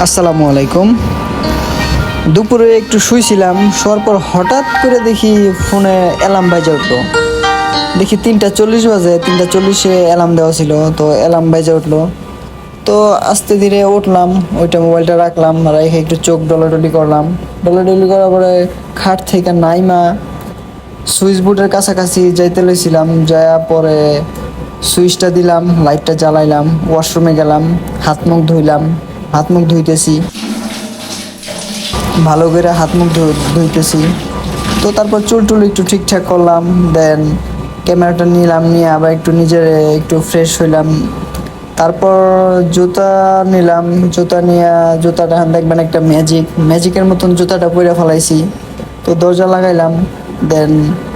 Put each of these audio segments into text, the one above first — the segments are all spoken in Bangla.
আসসালামু আলাইকুম। দুপুরে একটু শুইছিলাম, শোয়ার পর হঠাৎ করে দেখি ফোনে অ্যালার্ম বাজে উঠলো। দেখি 3:40 বাজে, 3:40-এ অ্যালার্ম দেওয়া ছিল, তো অ্যালার্ম বাজে উঠলো। তো আস্তে ধীরে উঠলাম, ওইটা মোবাইলটা রাখলাম, রেখে একটু চোখ ডলাডলি করলাম। ডলাডলি করার পরে খাট থেকে নাইমা সুইচ বোর্ডের কাছাকাছি যাইতে লইছিলাম, যাওয়ার পরে সুইচটা দিলাম, লাইটটা জ্বালাইলাম, ওয়াশরুমে গেলাম, হাত মুখ ধুইলাম। হাত মুখ ধুইতেছি, ভালো করে হাত মুখ ধুইতেছি। তো তারপর চুল টুল একটু ঠিকঠাক করলাম, দেন ক্যামেরাটা নিলাম, নিয়ে আবার একটু নিজের একটু ফ্রেশ হইলাম। তারপর জুতা নিলাম, জুতা নিয়ে জুতাটা দেখবেন একটা ম্যাজিকের মতন জুতাটা পরে ফেলাইছি। তো দরজা লাগাইলাম, দেন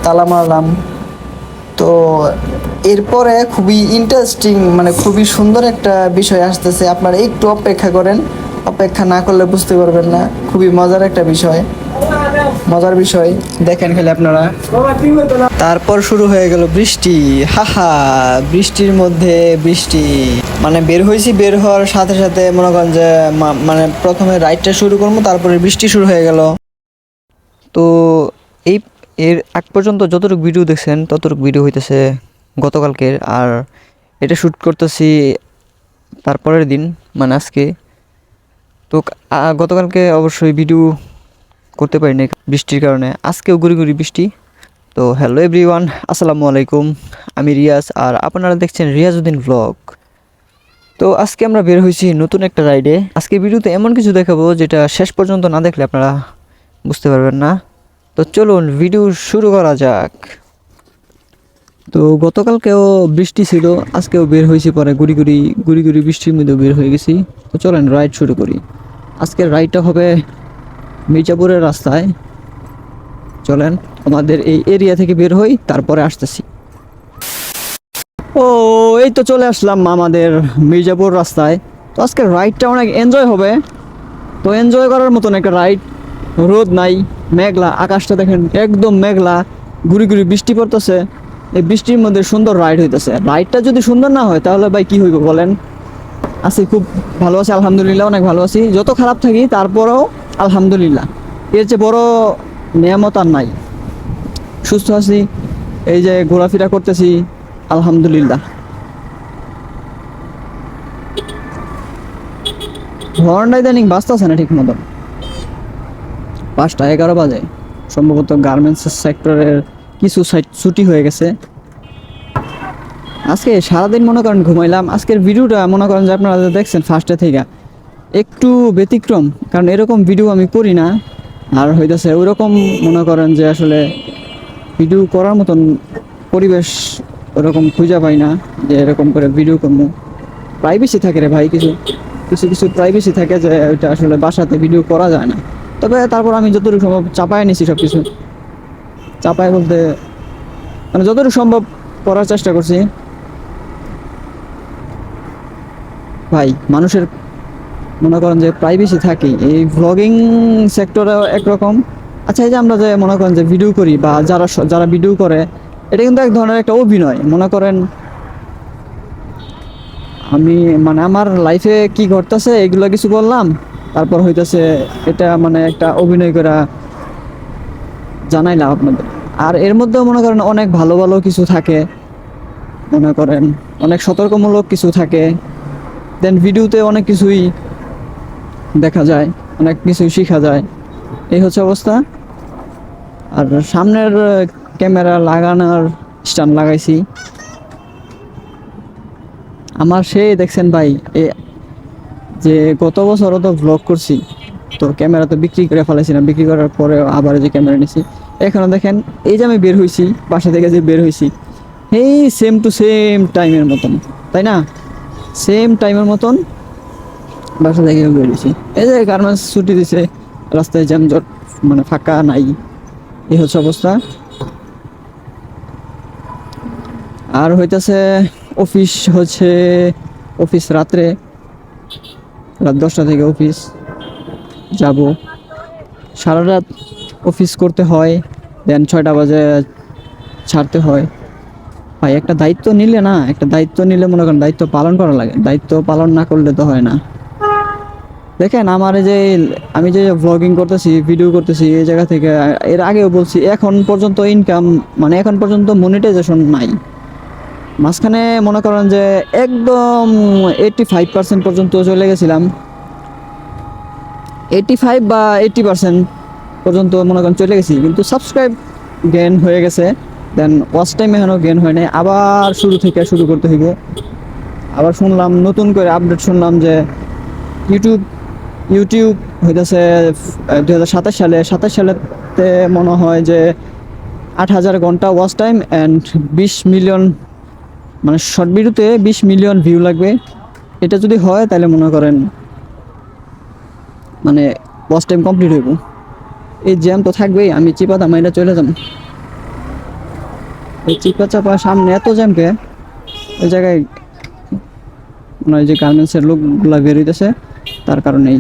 তালা মারলাম। তো এরপরে খুবই ইন্টারেস্টিং, মানে খুবই সুন্দর একটা বিষয় আসতেছে, আপনারা একটু অপেক্ষা করেন। অপেক্ষা না করলে বুঝতে পারবেন না, খুবই মজার একটা বিষয়, মজার বিষয়। দেখেন খালি আপনারা। তারপর শুরু হয়ে গেল বৃষ্টি, হাহা, বৃষ্টির মধ্যে বৃষ্টি। মানে বের হয়েছি, বের হওয়ার সাথে সাথে মনে করেন যে মানে প্রথমে রাইডটা শুরু করবো, তারপরে বৃষ্টি শুরু হয়ে গেল। তো এই এর আগ পর্যন্ত যতটুকু ভিডিও দেখছেন ততটুকু ভিডিও হইতেছে গতকালকের, আর এটা শ্যুট করতেছি তারপরের দিন, মানে আজকে। তো গতকালকে অবশ্যই ভিডিও করতে পারিনি বৃষ্টির কারণে, আজকেও গুড়ি গুড়ি বৃষ্টি। তো হ্যালো এভরিওয়ান, আসসালামু আলাইকুম। আমি রিয়াজ, আর আপনারা দেখছেন রিয়াজউদ্দিন ব্লগ। তো আজকে আমরা বের হয়েছি নতুন একটা রাইডে। আজকে ভিডিওতে এমন কিছু দেখাবো যেটা শেষ পর্যন্ত না দেখলে আপনারা বুঝতে পারবেন না। তো চলুন ভিডিও শুরু করা যাক। তো গতকালকেও বৃষ্টি ছিল, আজকেও বের হয়েছি, পরে গুড়ি গুড়ি গুড়ি গুড়ি বৃষ্টির মধ্যেও বের হয়ে গেছি। তো চলেন রাইড শুরু করি। আজকের রাইডটা হবে মির্জাপুরের রাস্তায়। চলেন আমাদের এই এরিয়া থেকে বের হই, তারপরে আসতেছি। ও, এই তো চলে আসলাম আমাদের মির্জাপুর রাস্তায়। তো আজকের রাইডটা অনেক এনজয় হবে। তো এনজয় করার মতন একটা রাইড, রোদ নাই, মেঘলা, আকাশটা দেখেন একদম মেঘলা, গুড়ি গুড়ি বৃষ্টি পড়তেছে। এই বৃষ্টির মধ্যে সুন্দর রাইড হইতেছে। রাইডটা যদি সুন্দর না হয় তাহলে ভাই কি হইব বলেন। আছি, খুব ভালো আছি, আলহামদুলিল্লাহ, অনেক ভালো আছি। যত খারাপ থাকি তারপরেও আলহামদুলিল্লাহ, এর চেয়ে বড় নিয়ামত আর নাই। সুস্থ আছি, এই যে ঘোরাফেরা করতেছি, আলহামদুলিল্লাহ। হর্নটা ইদানিং বাজতেছে না ঠিক মতো। 5:11 বাজে, সম্ভবত গার্মেন্টস সেক্টরের কিছু সাইট ছুটি হয়ে গেছে। আজকে সারাদিন মনে করেন ঘুমাইলাম। আজকের ভিডিওটা মনে করেন যে আপনারা দেখছেন ফার্স্টে থেকে একটু ব্যতিক্রম, কারণ এরকম ভিডিও আমি করি না। আর হইতেছে ওইরকম মনে করেন যে আসলে ভিডিও করার মতন পরিবেশ ওরকম খুঁজে পাই না যে এরকম করে ভিডিও করবো। প্রাইভেসি থাকে রে ভাই, কিছু কিছু কিছু প্রাইভেসি থাকে যে ওইটা আসলে বাসাতে ভিডিও করা যায় না। তবে তারপর আমি যতটুকু সম্ভব চাপায় নিছি সব কিছু। চাপায় বলতে মানে যতটুকু সম্ভব করার চেষ্টা করছি। ভাই মানুষের মনে করেন যে প্রাইভেসি থাকে, এই ভ্লগিং সেক্টরেও একরকম। আচ্ছা, এই যে আমরা যে মনে করেন যে ভিডিও করি, বা যারা যারা ভিডিও করে, এটা কিন্তু এক ধরনের একটা অভিনয়। মনে করেন আমি মানে আমার লাইফে কি ঘটতেছে এগুলো কিছু বললাম, তারপর হইতেছে এটা মানে একটা অভিনয় করা জানাইলাম আপনাদের। আর এর মধ্যেও মনে করেন অনেক ভালো ভালো কিছু থাকে, মনে করেন অনেক সতর্কমূলক কিছু থাকে। দেন ভিডিওতে অনেক কিছুই দেখা যায়, অনেক কিছুই শেখা যায়। এই হচ্ছে অবস্থা। আর সামনের ক্যামেরা লাগানোর স্ট্যান্ড লাগাইছি আমার, সেই দেখছেন ভাই যে গত বছরও তো ভ্লগ করছি, তো ক্যামেরা তো বিক্রি করে ফেলেছিলাম, বিক্রি করার পরে আবার যে ক্যামেরা নিছি। এখনও দেখেন এই যে আমি বের হয়েছি বাসা থেকে, যে বের হয়েছি এই সেম টু সেম টাইমের মতন, তাই না? সেম টাইমের মতন বাসা থেকে বের হয়েছি। এই যে গার্মেন্টস ছুটি দিছে, রাস্তায় জ্যামজট, মানে ফাঁকা নাই। এই হচ্ছে অবস্থা। আর হইতেছে অফিস হচ্ছে, অফিস রাত্রে, রাত 10টা থেকে অফিস যাব, সারা রাত অফিস করতে হয়, দেন 6টা বাজে ছাড়তে হয়। ভাই একটা দায়িত্ব নিলে না, একটা দায়িত্ব নিলে মনে করেন দায়িত্ব পালন করা লাগে, দায়িত্ব পালন না করলে তো হয় না। দেখেন আমার এই যে আমি যে ব্লগিং করতেছি ভিডিও করতেছি এই জায়গা থেকে এর আগেও বলছি এখন পর্যন্ত ইনকাম মানে এখন পর্যন্ত মনিটাইজেশন নাই। মাঝখানে মনে করেন যে একদম 85% পর্যন্ত চলে গেছিলাম, 85 বা 80% পর্যন্ত মনে করেন চলে গেছি, কিন্তু সাবস্ক্রাইব গেন হয়ে গেছে। দেন ওয়াচ টাইম এখনও গেন হয় নাই, আবার শুরু থেকে শুরু করতে হইব। আবার শুনলাম নতুন করে আপডেট শুনলাম যে ইউটিউব ইউটিউব হইতেছে 2027 সালে 27 সালেতে মনে হয় যে 8,000 ঘন্টা ওয়াচ টাইম অ্যান্ড 20 মিলিয়ন মানে শর্ট ভিডিওতে 20 মিলিয়ন ভিউ লাগবে। এটা যদি হয় তাহলে মনে করেন মানে ওয়াচ টাইম কমপ্লিট হইব। এই জ্যাম তো থাকবেই, আমি চিপা দামাইটা চলে যাব। এই চিপা চাপা সামনে এত জ্যামকে ওই জায়গায় মানে যে গার্মেন্টসের লোকগুলা বেরোইতেছে তার কারণেই।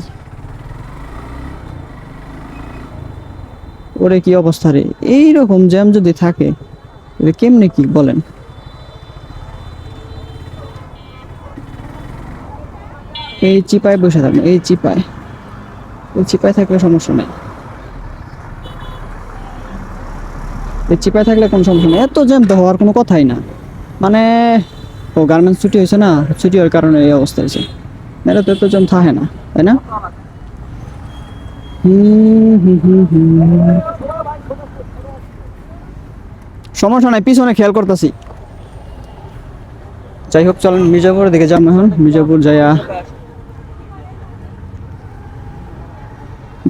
ওরে কি অবস্থা রে, এইরকম জ্যাম যদি থাকে কেমনে কি বলেন। এই চিপায় বসে থাকবেন, এই চিপায় থাকলে সমস্যা নেই, এই চিপায় থাকলে কোনো সমস্যা নেই, এত জ্যাম তো হওয়ার কোনো কথাই না। মানে ও গার্মেন্টস ছুটি হয়েছে না, ছুটি হওয়ার কারণে এই অবস্থা হয়েছে, এটা তো এত জ্যাম থাকে না, তাই না? সমস্যা নাই, পিছনে খেয়াল করতেছি। যাই হোক চলেন মির্জাপুরের দিকে যাবো এখন, মির্জাপুর যাইয়া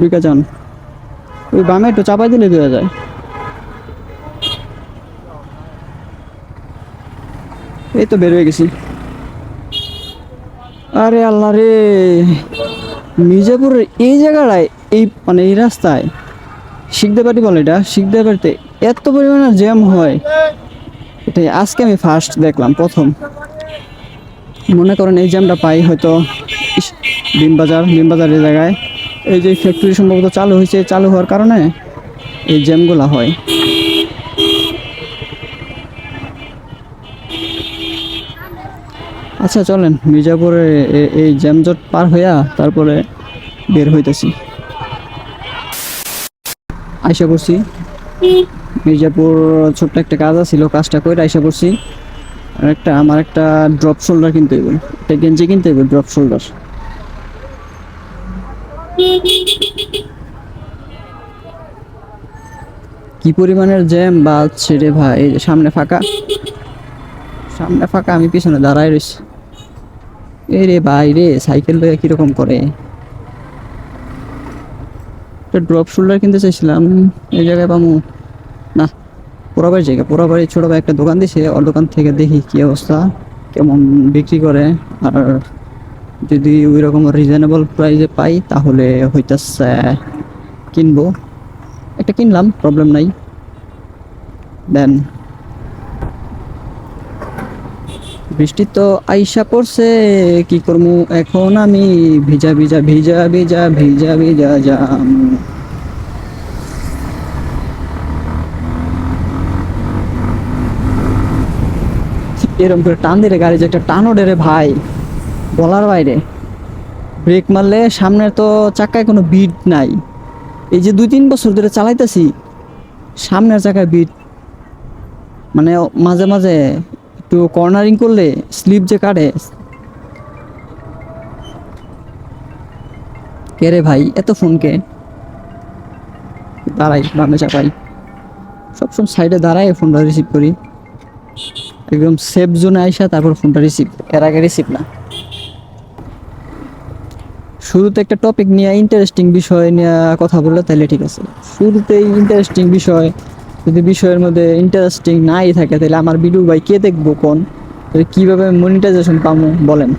দুইটা যান ওই বামে একটু চাপাই দিলে দেওয়া যায়। এই তো বের হয়ে গেছি। আরে আল্লাহ রে, মির্জাপুরের এই জায়গাটায় এই মানে এই রাস্তায় শিখতে পারি বলে এটা শিখতে পারিতে এত পরিমাণে জ্যাম হয়, এটাই আজকে আমি ফার্স্ট দেখলাম, প্রথম। মনে করেন এই জ্যামটা পাই হয়তো বিমবাজারের জায়গায় এই যে ফ্যাক্টরি সম্ভবত চালু হয়েছে, চালু হওয়ার কারণে এই জ্যামগুলো হয়। আচ্ছা চলেন মির্জাপুরে এই জ্যামজট পার হইয়া তারপরে বের হইতেছি। আইসা পড়ছি মির্জাপুর, ছোট্ট একটা কাজ ছিল, কাজটা করে আইসা পড়ছি। আর আমার একটা ড্রপ শোল্ডার কিনতে হইব, একটা গেঞ্জি কিনতে হইব ড্রপ শোল্ডার। কি পরিমাণের জ্যাম বাজছে রে ভাই, এই যে সামনে ফাঁকা, সামনে ফাঁকা, আমি পিছনে দাঁড়াই রইছি। এই রে ভাই রে, সাইকেল লইয়া কিরকম করে। একটা ড্রপ শোল্ডার কিনতে চাইছিলাম, এই জায়গায় পামু না, পোড়াবাড়ির জায়গা, পোড়াবাড়ির ছোট ভাই একটা দোকান দিছে, ওর দোকান থেকে দেখি কি অবস্থা, কেমন বিক্রি করে। আর যদি ওই রকম রিজনেবল প্রাইসে পাই তাহলে হইতাছে কিনবো। একটা কিনলাম, প্রবলেম নাই। দেন বৃষ্টি তো আইসা পড়ছে, কি করবো এখন আমি, ভিজা ভিজা ভিজা ভিজা ভিজা ভিজা যাম। এরকম করে টান দিলে গাড়ি যে একটা টানো ডেরে ভাই, বলার বাইরে। ব্রেক মারলে সামনের তো চাকায় কোনো বিট নাই, এই যে 2-3 বছর ধরে চালাইতেছি সামনের চাকায় বিট, মানে মাঝে মাঝে একটু কর্নারিং করলে স্লিপ যে কাটে। কে রে ভাই, এত ফোন কে? দাঁড়াই বামে চাপাই, সবসময় সাইডে দাঁড়াই ফোনটা রিসিভ করি, একদম সেফ জোনে আইসা তারপর ফোনটা রিসিভ, এর আগে রিসিভ না। শুরুতে একটা টপিক নিয়ে ইন্টারেস্টিং বিষয় নিয়ে কথা বললে তাহলে ঠিক আছে, শুরুতেই ইন্টারেস্টিং বিষয়, যদি বিষয়ের মধ্যে ইন্টারেস্টিং নাই থাকে তাহলে আমার ভিডিও ভাই কে দেখবো কোন, কিভাবে মনিটাইজেশন পাবো বলেন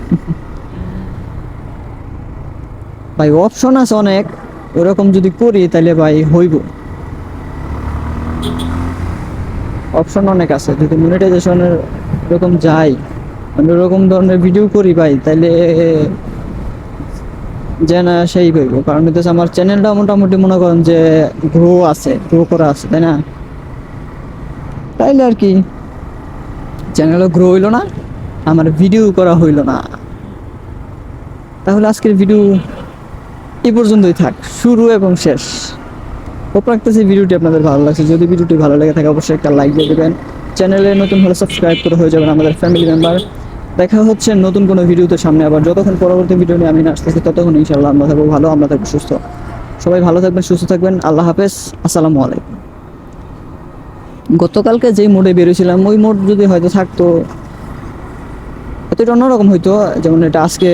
ভাই? অপশন আছে অনেক, ওরকম যদি করি তাহলে ভাই হইব, অপশন অনেক আছে, যদি মনিটাইজেশনের এরকম যাই, আমি ওরকম ধরনের ভিডিও করি ভাই তাহলে যে না সেই হইব। কারণ হইতেছে আমার চ্যানেলটা মোটামুটি মনে করেন যে গ্রো করা আছে, তাই না? তাইলে আর কি, চ্যানেলও গ্রো হইলো না, আমার ভিডিও করা হইলো না, তাহলে আজকের ভিডিও এই পর্যন্তই থাক, শুরু এবং শেষ। হোপ রাখতেছি ভিডিওটি আপনাদের ভালো লাগছে। যদি ভিডিওটি ভালো লেগে থাকে অবশ্যই একটা লাইক দিয়ে দেবেন। চ্যানেলে নতুন হলে সাবস্ক্রাইব করে হয়ে যাবেন আমাদের ফ্যামিলি মেম্বার। দেখা হচ্ছে নতুন কোনো ভিডিওতে সামনে আবার। যতক্ষণ পরবর্তী ভিডিও নিয়ে আমি আসতেছি ততক্ষণ ইনশাআল্লাহ আমরা থাকবো ভালো, আমরা থাকবো সুস্থ। সবাই ভালো থাকবেন, সুস্থ থাকবেন। আল্লাহ হাফেজ, আসসালামু আলাইকুম। গতকালকে যেই মোডে বেরিয়েছিলাম ওই মোড যদি হয়তো থাকতো এটা অন্যরকম হইতো। যেমন এটা আজকে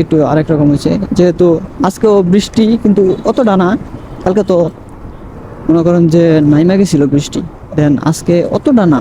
একটু আরেক রকম হয়েছে, যেহেতু আজকেও বৃষ্টি কিন্তু অতটা না। কালকে তো মনে করেন যে নাইমা গেছিল বৃষ্টি, দেন আজকে অতটা না।